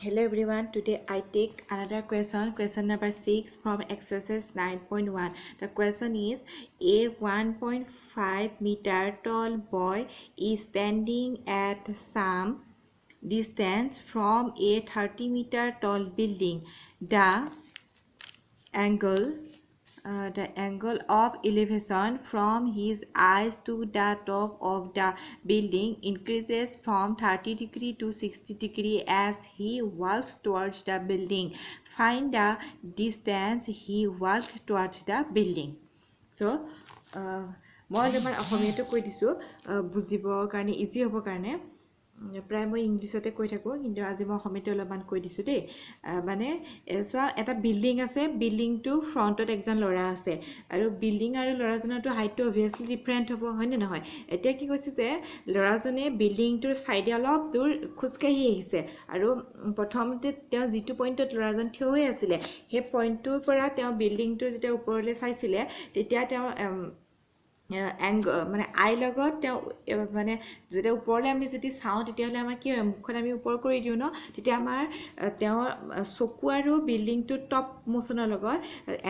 Hello everyone, today I take another question number 6 from exercise 9.1. The question is, a 1.5 meter tall boy is standing at some distance from a 30 meter tall building. The angle of elevation from his eyes to the top of the building increases from 30 degree to 60 degree as he walks towards the building. Find the distance he walked towards the building. So মই অলপমান অসমীয়াটো কৈ দিছোঁ বুজিবৰ কাৰণে easy হ'বৰ কাৰণে প্ৰায় মই ইংলিছতে কৈ থাকোঁ কিন্তু আজি মই অসমীয়াতে অলপমান কৈ দিছোঁ দেই মানে চোৱা এটা বিল্ডিং আছে বিল্ডিংটো ফ্ৰণ্টত এজন ল'ৰা আছে আৰু বিল্ডিং আৰু ল'ৰাজনৰতো হাইটটো অভিয়াছলি ডিফাৰেণ্ট হ'ব হয়নে নহয় এতিয়া কি কৈছে যে ল'ৰাজনে বিল্ডিংটোৰ ছাইডে অলপ দূৰ খোজকাঢ়ি আহিছে আৰু প্ৰথমতে তেওঁ যিটো পইণ্টত ল'ৰাজন থিয় হৈ আছিলে সেই পইণ্টটোৰ পৰা তেওঁ বিল্ডিংটোৰ যেতিয়া ওপৰলৈ চাইছিলে তেতিয়া তেওঁ মানে আই লগত তেওঁ মানে যেতিয়া ওপৰলৈ আমি যদি চাওঁ তেতিয়াহ'লে আমাৰ কি হয় মুখখন আমি ওপৰ কৰি দিওঁ ন তেতিয়া আমাৰ তেওঁৰ চকু আৰু বিল্ডিংটোৰ টপ মোচনৰ লগত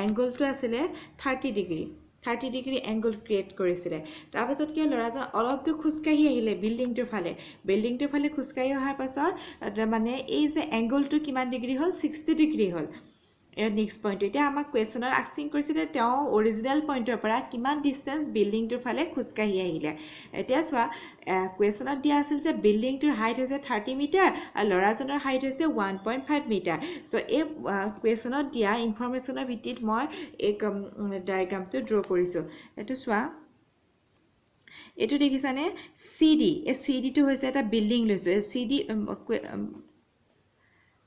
এংগলটো আছিলে 30 ডিগ্ৰী এংগল ক্ৰিয়েট কৰিছিলে তাৰপাছত কি ল'ৰাজন অলপ দূৰ খোজকাঢ়ি আহিলে বিল্ডিংটোৰ ফালে খোজকাঢ়ি অহাৰ পাছত মানে এই যে এংগলটো কিমান ডিগ্ৰী হ'ল 60 ডিগ্ৰী হ'ল নেক্সট পইণ্ট এতিয়া আমাক কুৱেশ্যনত আস্কিং কৰিছিলে তেওঁ অৰিজিনেল পইণ্টৰ পৰা কিমান ডিষ্টেঞ্চ বিল্ডিংটোৰ ফালে খোজকাঢ়ি আহিলে এতিয়া চোৱা কুৱেশ্যনত দিয়া আছিল যে বিল্ডিংটোৰ হাইট হৈছে 30 মিটাৰ আৰু ল'ৰাজনৰ হাইট হৈছে 1.5 মিটাৰ চ' এই কুৱেশ্যনত দিয়া ইনফৰ্মেশ্যনৰ ভিত্তিত মই এই ডায়েগ্ৰামটো ড্ৰ কৰিছোঁ এইটো চোৱা এইটো দেখিছানে CD এই CDটো হৈছে এটা বিল্ডিং লৈছোঁ CD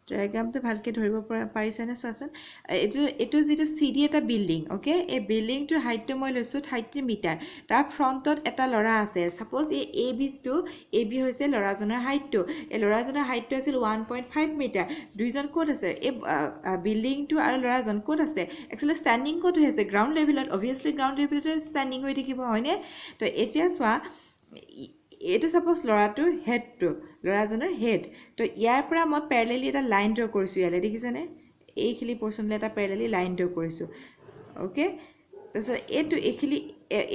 ডায়াগ্ৰামটো ভালকৈ ধৰিব পাৰিছানে চোৱাচোন এইটো যিটো CD এটা বিল্ডিং অ'কে এই বিল্ডিংটোৰ হাইটটো মই লৈছোঁ 30 মিটাৰ তাৰ ফ্ৰণ্টত এটা ল'ৰা আছে ছাপ'জ এই AB হৈছে ল'ৰাজনৰ হাইটটো এই ল'ৰাজনৰ হাইটটো আছিল 1.5 মিটাৰ দুইজন ক'ত আছে এই বিল্ডিংটো আৰু ল'ৰাজন ক'ত আছে একচুৱেলি ষ্টেণ্ডিং ক'ত হৈ আছে গ্ৰাউণ্ড লেভেলত অভিয়াছলি গ্ৰাউণ্ড লেভেলতে ষ্টেণ্ডিং হৈ থাকিব হয়নে তো এতিয়া চোৱা এইটো ছাপ'জ ল'ৰাটোৰ হেডটো ল'ৰাজনৰ হেড তো ইয়াৰ পৰা মই পেৰেলেলি এটা লাইন ড্ৰ কৰিছোঁ ইয়ালৈ দেখিছেনে এইখিনি পৰ্চনলৈ এটা পেৰেলেলি লাইন ড্ৰ কৰিছোঁ অ'কে তাৰপিছত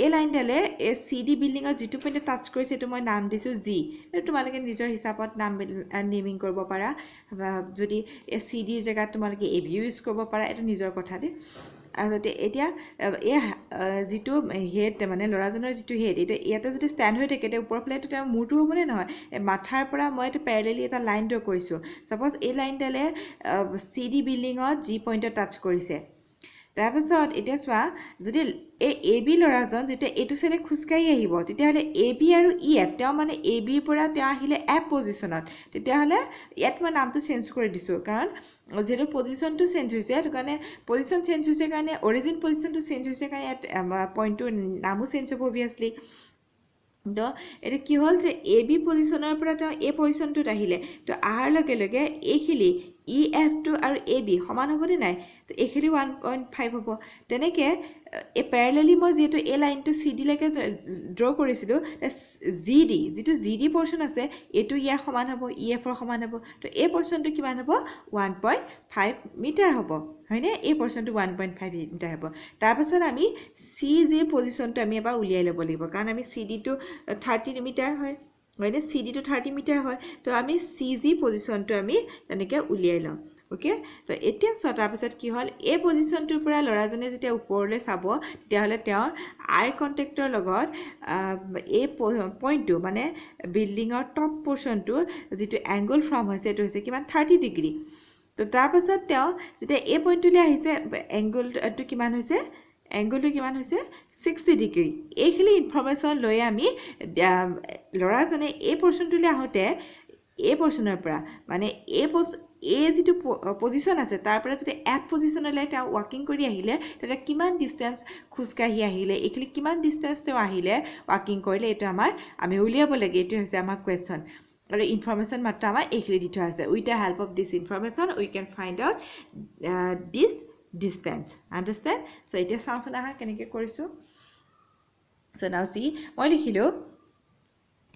এই লাইনডালে এই CD বিল্ডিঙত যিটো পইণ্টে টাচ কৰিছে সেইটো মই নাম দিছোঁ G এইটো তোমালোকে নিজৰ হিচাপত নেমিং কৰিব পাৰা যদি এই CD জেগাত তোমালোকে AB ইউজ কৰিব পাৰা এইটো নিজৰ কথা দেই এতিয়া এই যিটো হেড মানে ল'ৰাজনৰ যিটো হেড এতিয়া ইয়াতে যদি ষ্টেণ্ড হৈ থাকে তেতিয়া ওপৰ ফালে তেওঁৰ মূৰটো হ'বনে নহয় মাথাৰ পৰা মই এইটো পেৰেলেলি এটা লাইন ড্ৰ কৰিছোঁ ছাপ'জ এই লাইনডালে CD বিল্ডিঙত G পইণ্টত টাচ কৰিছে তাৰপিছত এতিয়া চোৱা যদি এই AB ল'ৰাজন যেতিয়া এইটো চাইডে খোজকাঢ়ি আহিব তেতিয়াহ'লে AB আৰু EF তেওঁ মানে ABৰ পৰা তেওঁ আহিলে F পজিশ্যনত তেতিয়াহ'লে ইয়াত মই নামটো চেঞ্জ কৰি দিছোঁ কাৰণ যিহেতু পজিশ্যনটো চেঞ্জ হৈছে সেইটো কাৰণে পজিশ্যন চেঞ্জ হৈছে কাৰণে অৰিজিন পজিশ্যনটো চেঞ্জ হৈছে কাৰণে ইয়াত পইণ্টটোৰ নামো চেঞ্জ হ'ব অভিয়াছলি তো এইটো কি হ'ল যে AB পজিশ্যনৰ পৰা তেওঁ এই পজিশ্যনটোত আহিলে তো অহাৰ লগে লগে এইখিনি EF2 আৰু AB সমান হ'বনে নাই তো এইখিনি 1.5 হ'ব তেনেকৈ এই পেৰেলেলি মই যিহেতু এই লাইনটো CDলৈকে ড্ৰ কৰিছিলোঁ GD যিটো GD পৰ্চন আছে এইটো ইয়াৰ সমান হ'ব EFৰ সমান হ'ব তো এই পৰ্চনটো কিমান হ'ব 1.5 মিটাৰ হ'ব হয়নে এই পৰ্চনটো 1.5 মিটাৰ হ'ব তাৰপাছত আমি CG পজিশ্যনটো আমি এবাৰ উলিয়াই ল'ব লাগিব কাৰণ আমি CDটো 30 মিটাৰ হয় হয়নে CDটো 30 মিটাৰ হয় তো আমি CG পজিশ্যনটো আমি তেনেকৈ উলিয়াই লওঁ অ'কে তো এতিয়া চোৱা তাৰপিছত কি হ'ল এই পজিশ্যনটোৰ পৰা ল'ৰাজনে যেতিয়া ওপৰলৈ চাব তেতিয়াহ'লে তেওঁৰ আই কণ্টেক্টৰ লগত এই পইণ্টটো মানে বিল্ডিঙৰ টপ পৰ্চনটোৰ যিটো এংগল ফৰ্ম হৈছে এইটো হৈছে কিমান 30 ডিগ্ৰী তো তাৰপাছত তেওঁ যেতিয়া এই পইণ্টটোলৈ আহিছে এংগলটো কিমান হৈছে 60 ডিগ্ৰী এইখিনি ইনফৰ্মেশ্যন লৈ আমি ল'ৰাজনে এই পৰ্চনটোলৈ আহোঁতে এই পৰ্চনৰ পৰা মানে এই যিটো পজিশ্যন আছে তাৰ পৰা যদি F পজিশ্যনলৈ তেওঁ ৱাকিং কৰি আহিলে তেতিয়া কিমান ডিষ্টেঞ্চ খোজকাঢ়ি আহিলে এইখিনি কিমান ডিষ্টেঞ্চ তেওঁ আহিলে ৱাকিং কৰিলে এইটো আমি উলিয়াব লাগে এইটো হৈছে আমাৰ কুৱেশ্যন আৰু ইনফৰ্মেশ্যন মাত্ৰ আমাৰ এইখিনি দি থোৱা আছে with the help of this information we can find out this distance understand so এতিয়া চাওঁচোন আহা কেনেকৈ কৰিছোঁ so now see মই লিখিলোঁ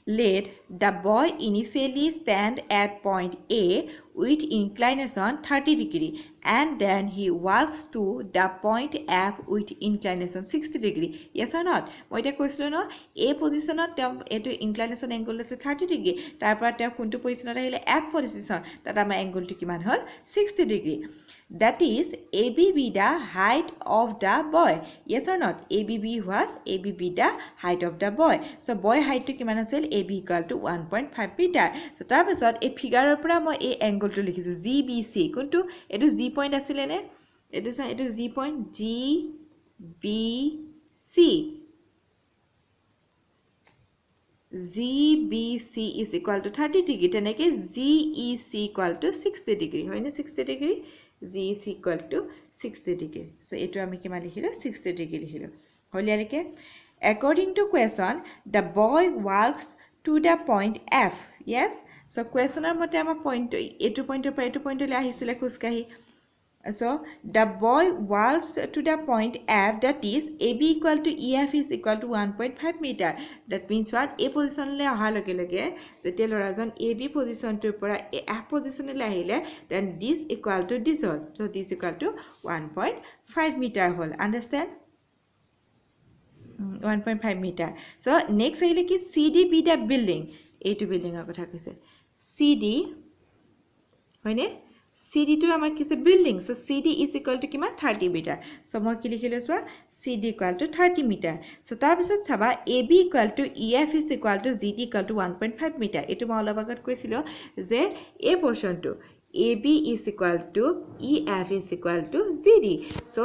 let the boy initially stand at point A with inclination 30 degree and then he walks to the point F with inclination 60 degree. Yes or not? মই এটা কৈছিলো ন A পজিশনত তেওঁ এটো inclination angle আছে 30 degree তাৰ পৰা তেওঁ কোনটো পজিশনত আহিলে F পজিশন তাত আমাৰ এংগলটো কিমান হ'ল 60 degree. That is AB be the height of the boy. Yes or not? AB be what? AB be the height of the boy. So boy height to kiman asil AB equal to 1.5 meter. So tar pasot e figure pura moi e angle to likhisu GBC. Kuntu etu G point asile ne? Etu G point GBC. GBC is equal to 30 degree. Teneke GEC equal to 60 degree. Hoine 60 degree. G is equal to 60 degree. So etu ami kiman likhilo 60 degree likhilo. Holi alike according to question the boy walks to the point F. Yes, so questioner mote ama point etu point pa etu point le ahisile khuskahi. So the boy walks to the point F, that is AB equal to EF is equal to 1.5 meter. That means what? A position le aha lage lage jete lorajon AB position to pora F position le ahile then this equal to this all. So this equal to 1.5 meter whole. Understand? 1.5 meter. So next ahile ki CD be the building. A to building ar kotha kaise. CD hoine CD to amar kise building. So CD is equal to kima 30 meter. So moi ki likhilo swa CD equal to 30 meter. So tar pisot chaba AB equal to EF is equal to GD equal to 1.5 meter. Etu ma olabagat koisilo je A portion to AB is equal to EF is equal to GD. So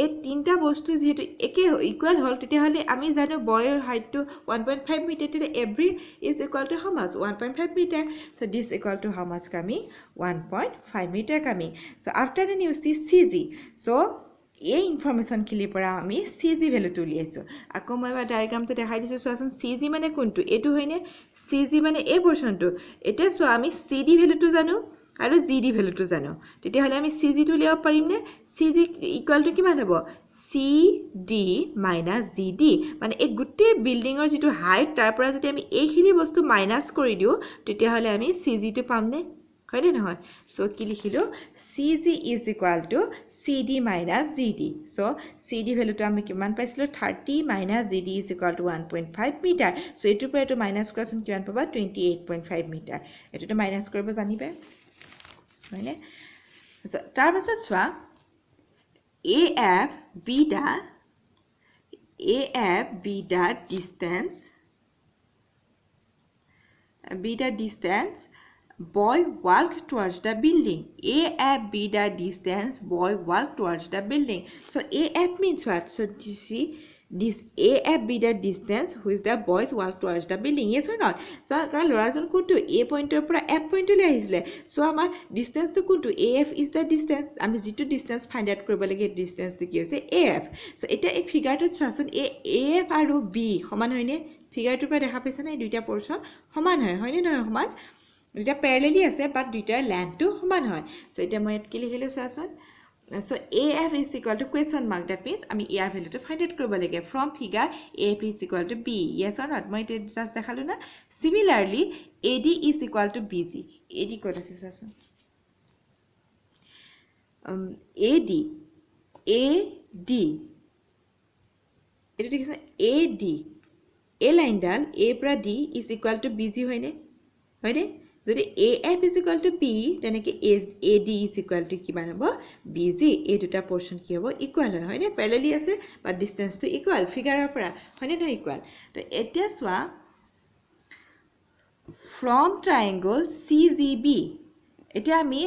a tinta bostu jehetu eke equal hol tete hole ami jano boy height to 1.5 meter tete every is equal to how much 1.5 meter. So this equal to how much kami 1.5 meter kami. So after then you see CG. So এই information খিলি পৰা আমি CG value তুলি আইছো আকো মই বা ডায়াগ্রামটো দেখাই দিছো সোয়াচোন CG মানে কোনটো এটো হয়নে CG মানে এই পোরশনটো এটা সো আমি CD ভ্যালুটো জানো আৰু GD ভ্যালুটো জানো তেতিয়া হলে আমি CG টো লিয়াব পাৰিম নে CG ইকুয়াল টু কিমান হ'ব CD - GD মানে এই গুটে বিল্ডিংৰ যেটো হাইট তাৰ পৰা যদি আমি এইখিনি বস্তু মাইনাস কৰি দিও তেতিয়া হলে আমি CG টো পাম নে হয়নে নহয় সো কি লিখিলো CG is equal to CD minus GD. So CD value to আমি কিমান পাইছিলো 30 minus GD is equal to 1.5 meter. So এটু পৰা এটু মাইনাস কৰাচোন কিমান পাবা 28.5 meter. এটুটো মাইনাস কৰিব জানিবে হয়নে সো তাৰ পাছত চোৱা AF be the distance boy walk towards the building. AF be the distance boy walk towards the building. So AF means what? So this AF be the distance which the boys walk towards the building. Yes or not? So ka lorajon kuntu A point er pura F point le ahisle. So amar distance to kuntu AF is the distance. Ami jitu distance find out koribo lage distance to ki hoise AF. So eta ek figure to choason AF aru B saman hoine figure to pura dekha paisa na duita portion saman hoine noy saman দুটা parallelly আছে বাট দুইটাৰ লেন্থটো সমান হয় so এটা মই ইয়াত কি লিখিলো চোৱাচোন so AF is equal to question mark that means আমি ইয়াৰ ভ্যালুটো ফাইন্ড আউট কৰিব লাগে from figure AF is equal to B yes or not মই এটা জাস্ট দেখালো না similarly AD is equal to BC AD কত আছে চোৱাচোন AD এটা ঠিক আছে AD A লাইন ডাল A পৰা D is equal to BC হয়নে হয়নে যদি AF is equal to B তেনেকে AD is equal to কিমান হ'ব BC এই দুটা পোরশন কি হ'ব ইকুয়াল হয় না প্যারালালি আছে বাট ডিসটেন্স টু ইকুয়াল ফিগাৰৰ পৰা হয়নে নহয় ইকুয়াল তো এতিয়া সোয়া from triangle CGB এটা আমি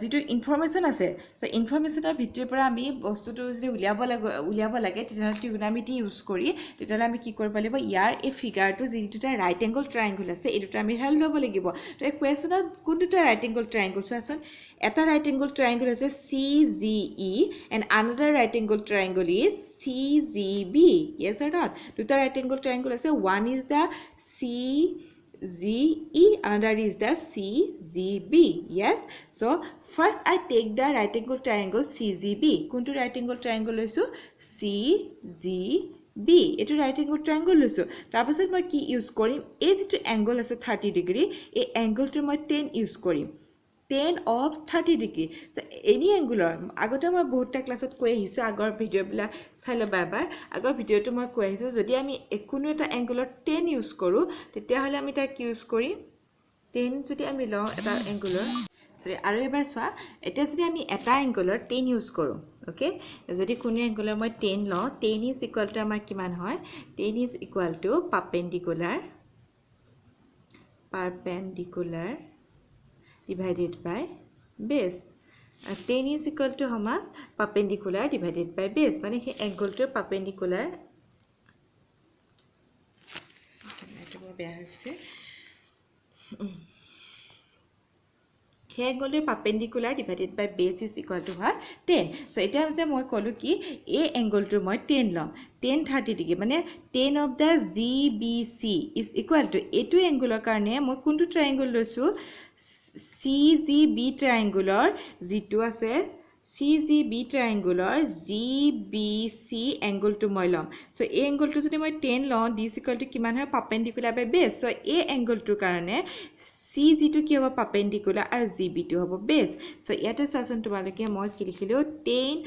যেটো ইনফরমেশন আছে সো ইনফৰমেশনৰ ভিতৰৰ পৰা আমি বস্তুটো যদি উলিয়াব লাগে তেতিয়া ট্ৰিগোনোমেট্ৰি ইউজ কৰি তেতিয়া আমি কি কৰিব লাগিব ইয়াৰ এই ফিগাৰটো যেটোটা ৰাইট এংগল ট্ৰায়াঙ্গল আছে এটোটা আমি হেল্প ল'ব লাগিব তো এই কোৱেশ্চনত কোনটোটা ৰাইট এংগল ট্ৰায়াঙ্গল চোৱাচোন এটা ৰাইট এংগল ট্ৰায়াঙ্গল আছে CGE and another right angle triangle is CGB yes or not দুটা right angle triangle আছে one is the CGE another is the CGB yes so first I take the right angle triangle CGB kuntu right angle triangle loisu CGB etu right angle triangle loisu tar pasot moi ki use korim ei jetu angle ase 30 degree ei angle tu moi 10 use korim tan of 30 degree. So any angular আগতে মই বহুতটা ক্লাছত কৈ আহিছো আগৰ ভিডিওবিলাক চাই লবা এবাৰ আগৰ ভিডিওটো মই কৈ আহিছো যদি আমি কোনো এটা angular tan ইউজ কৰো তেতিয়া হলে আমি তাক ইউজ কৰিম tan যদি আমি লও এটা angular সৰি আৰু এবাৰ চোৱা এটা যদি আমি এটা angular tan ইউজ কৰো ওকে যদি কোনো angular মই tan লও tan is equal to আমাৰ কিমান হয় tan is equal to perpendicular divided by base. Tan is equal to how much? Perpendicular divided by base. মানে সেই angle to perpendicular. সেই angle to perpendicular divided by base is equal to what? 10. So এটা যে মই কলো কি এই angle to মই 10 লম 10 30 degree মানে 10 of the GBC is equal to এটো angle কাৰণে মই কোনটো triangle লৈছো CGB triangular যেটো আছে CGB triangular GBC angle to মই লম so এই angle to যদি মই 10 লম d is equal to কিমান হয় perpendicular by base so এই angle to কাৰণে CG to কি হ'ব perpendicular আৰু GB to হ'ব base so ইয়াতে চোৱাচোন তোমালোকে মই কি লিখিলো 10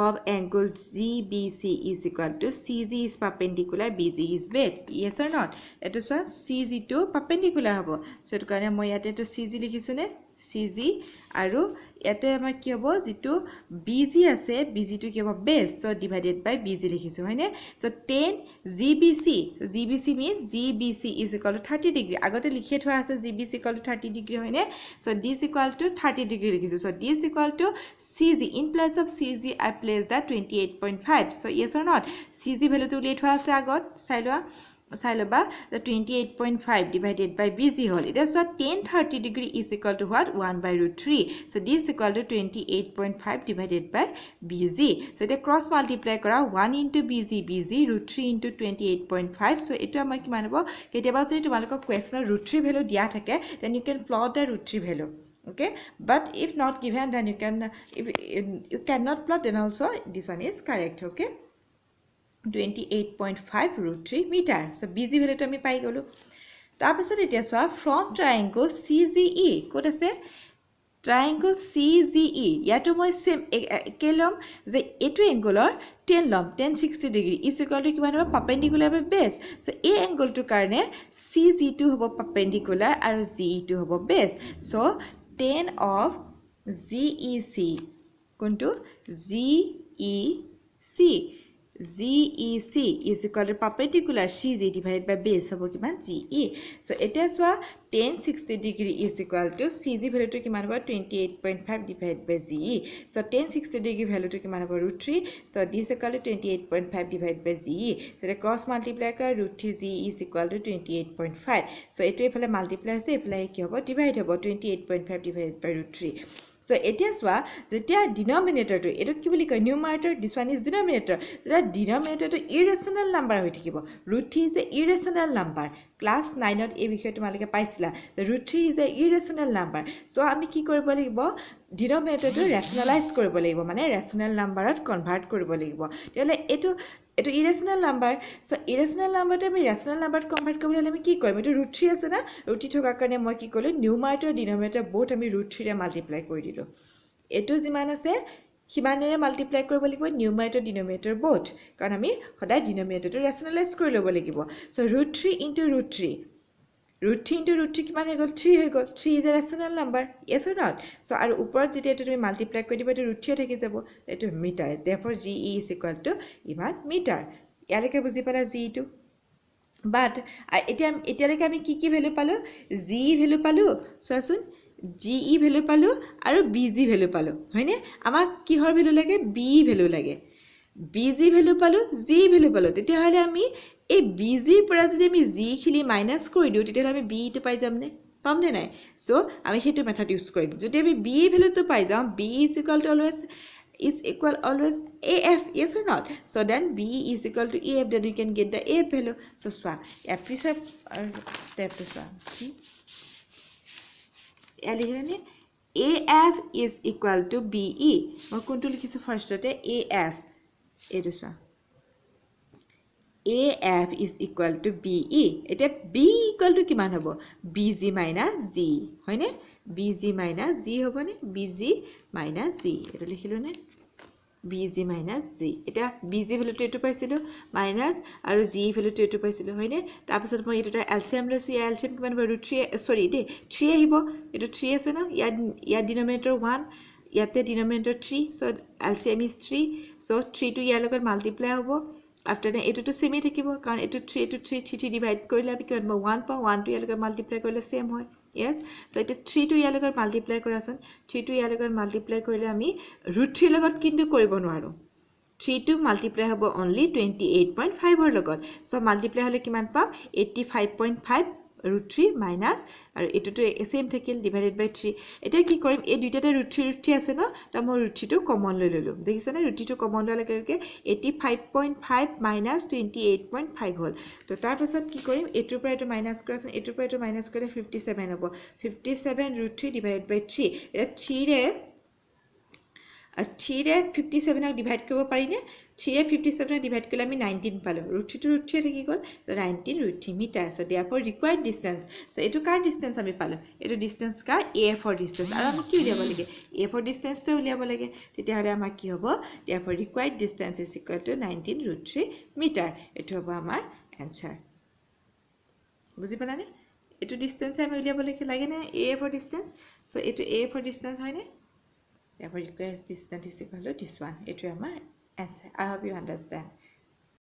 of angle GBC is equal to CG is perpendicular BG is base yes or not এটো চোৱা CG to perpendicular হ'ব so এটো কাৰণে মই ইয়াতে তো CG লিখিছো নে CG আৰু ইয়াতে আমাৰ কি হ'ব যেটো BG আছে BG to কি হ'ব base so divided by BG লিখিছো হয়নে so 10 GBC so GBC means GBC is equal to 30 degree আগতে লিখি থোৱা আছে GBC equal to 30 degree হয়নে so D is equal to 30 degree লিখিছো so D is equal to CG in place of CG I place the 28.5 so yes or not CG value to উলিয়াই থোৱা আছে আগত চাই লবা the 28.5 divided by BG whole it is what 10 30 degree is equal to what 1 by root 3 so this is equal to 28.5 divided by BG so it cross multiply kora 1 into BG root 3 into 28.5 so eto amar ki manabo ketiaba jodi tumalok question root 3 value dia thake then you can plot the root 3 value okay but if not given then you can if you cannot plot then also this one is correct okay 28.5 root 3 meter so BG value to ami pai golu tar pasot etia swa from triangle CGE kod ase triangle CGE yato moi same kelom je etu angle 10 lom 1060 degree is equal to kiman hobo perpendicular by base so a angle to karone CG2 hobo perpendicular aru GE2 hobo base so 10 of GEC kuntu GEC GEC is equal to perpendicular CG divided by base hobo kiman GE so eta swa 1060 degree is equal to CG value to kiman hobo 28.5 divided by GE so 1060 degree value to kiman hobo root 3 so this is equal to 28.5 divided by GE so the cross multiply kar root 3 GE is equal to 28.5 so eto efale multiply ase efale ki hobo divide hobo 28.5 divided by root 3 so etia swa jetia denominator to eto ki boli koy numerator this one is denominator jetia denominator to irrational number hoi thakibo root 3 is a irrational number class 9 ot ei bishoy tumalike paisila the root 3 is a irrational number so ami ki koribo lagibo denominator to rationalize koribo lagibo mane rational number ot convert koribo lagibo tele eto irrational number so irrational number to ami rational number convert koribole hole ami ki korim eto root 3 ase na root 3 thokar karone moi ki kolu numerator denominator both ami root 3 re multiply kori dilo eto jiman ase হিমানেৰে multiply কৰিব লাগিব নিউমাৰেটৰ ডিনোমিনেটৰ both কাৰণ আমি সদায় ডিনোমিনেটৰটো ৰেশনালাইজ কৰি ল'ব লাগিব so √3 * √3 √3 * √3 কিমান হৈ গল 3 হৈ গল 3 is a rational number yes or not so আৰু ওপৰত যেতিয়া তুমি মাল্টিপ্লাই কৰি দিবা এটো √3 থাকি যাব এটো metre therefore GE is equal to ইমান মিটাৰ ইয়ালৈকে বুজি পালা GE টো বাট এতিয়ালৈকে আমি কি ভ্যালু পালো G ভ্যালু পালো চোৱাচোন GE value পালো আৰু BG value পালো হয়নে আমাক কিহৰ value লাগে B value লাগে BG value পালো G value পালো তেতিয়া হলে আমি এই BG পৰা যদি আমি G খিনি মাইনাস কৰি দিও তেতিয়া আমি B টো পাই যাম নে পাম নে নাই সো আমি হেতু মেথড ইউজ কৰিম যদি আমি B value টো পাই যাম B is equal always AF yes or not so then B is equal to AF then we can get the AF value so swa every step to swa AF is equal to BE মই কোনটো লিখিছো ফাৰ্স্টতে AF এটো সা AF is equal to BE. এতিয়া B equal to কিমান হ'ব? BG minus G. হয়নে? BG minus G হ'বনে? BG minus G. এটা লিখিলো নে? BG minus G. এতিয়া BG ভ্যালুটো এটো পাইছিলো মাইনাস আৰু G ভ্যালুটো এটো পাইছিলো হয়নে? তাৰপিছত মই এটো LCM লৈছো। ইয়াৰ LCM কিমান হ'ব? √3 সৰি দে 3 আহিব। এটো 3 আছে না? ইয়াৰ ডিনোমিনেটৰ 1 ইয়াতে ডিনোমিনেটৰ 3 so LCM is 3 so 3 to ইয়াৰ লগত মাল্টিপ্লাই হ'ব after that এটো তো সেমই থাকিব কাৰণ এটো 3 to 3 3 ডিভাইড কৰিলে আমি কিমান পাম 1 পাম 1 to ইয়াৰ লগত মাল্টিপ্লাই কৰিলে সেম হয় yes so এটা 3 to ইয়াৰ লগত মাল্টিপ্লাই কৰাচোন 3 to ইয়াৰ লগত মাল্টিপ্লাই কৰিলে আমি √3 লগত কিন্তু কৰিব নোৱাৰো 3 to multiply হ'ব only 28.5 ৰ লগত so multiply হলে কিমান পাম 85.5 √3 minus আৰু এটোটো সেম থাকিল ডিভাইডেড বাই 3 এটা কি কৰিম এই দুইটাতে √3 আছে ন তা মই √3 টো কমন লৈ ললো দেখিছা না √3 টো কমন লৈ লগে 85.5 minus 28.5 হল তো তাৰ পাছত কি কৰিম এটোৰ পৰা এটো মাইনাস কৰাচোন এটোৰ পৰা এটো মাইনাস কৰিলে 57 হ'ব 57 √3 ডিভাইডেড বাই 3 এটা 3 ৰে 57 ক ডিভাইড কৰিব পাৰি নে 3 ৰে 57 ক ডিভাইড কৰিলে আমি 19 পালো √3 to √3 থাকি গল so 19 √3 metre so therefore required distance so এটো কাৰ ডিসটেন্স আমি পালো এটো ডিসটেন্স কাৰ AF ৰ ডিসটেন্স আৰু আমি কি উলিয়াব লাগে AF ৰ ডিসটেন্স তো উলিয়াব লাগে তেতিয়া হলে আমাৰ কি হ'ব therefore required distance is equal to 19 √3 metre এটো হ'ব আমাৰ आंसर বুজি পালানে এটো ডিসটেন্স আমি উলিয়াব লাগে না AF ৰ ডিসটেন্স সো এটো AF ৰ ডিসটেন্স হয় নে Therefore, requires distance is equal to this one. It will answer. I hope you understand.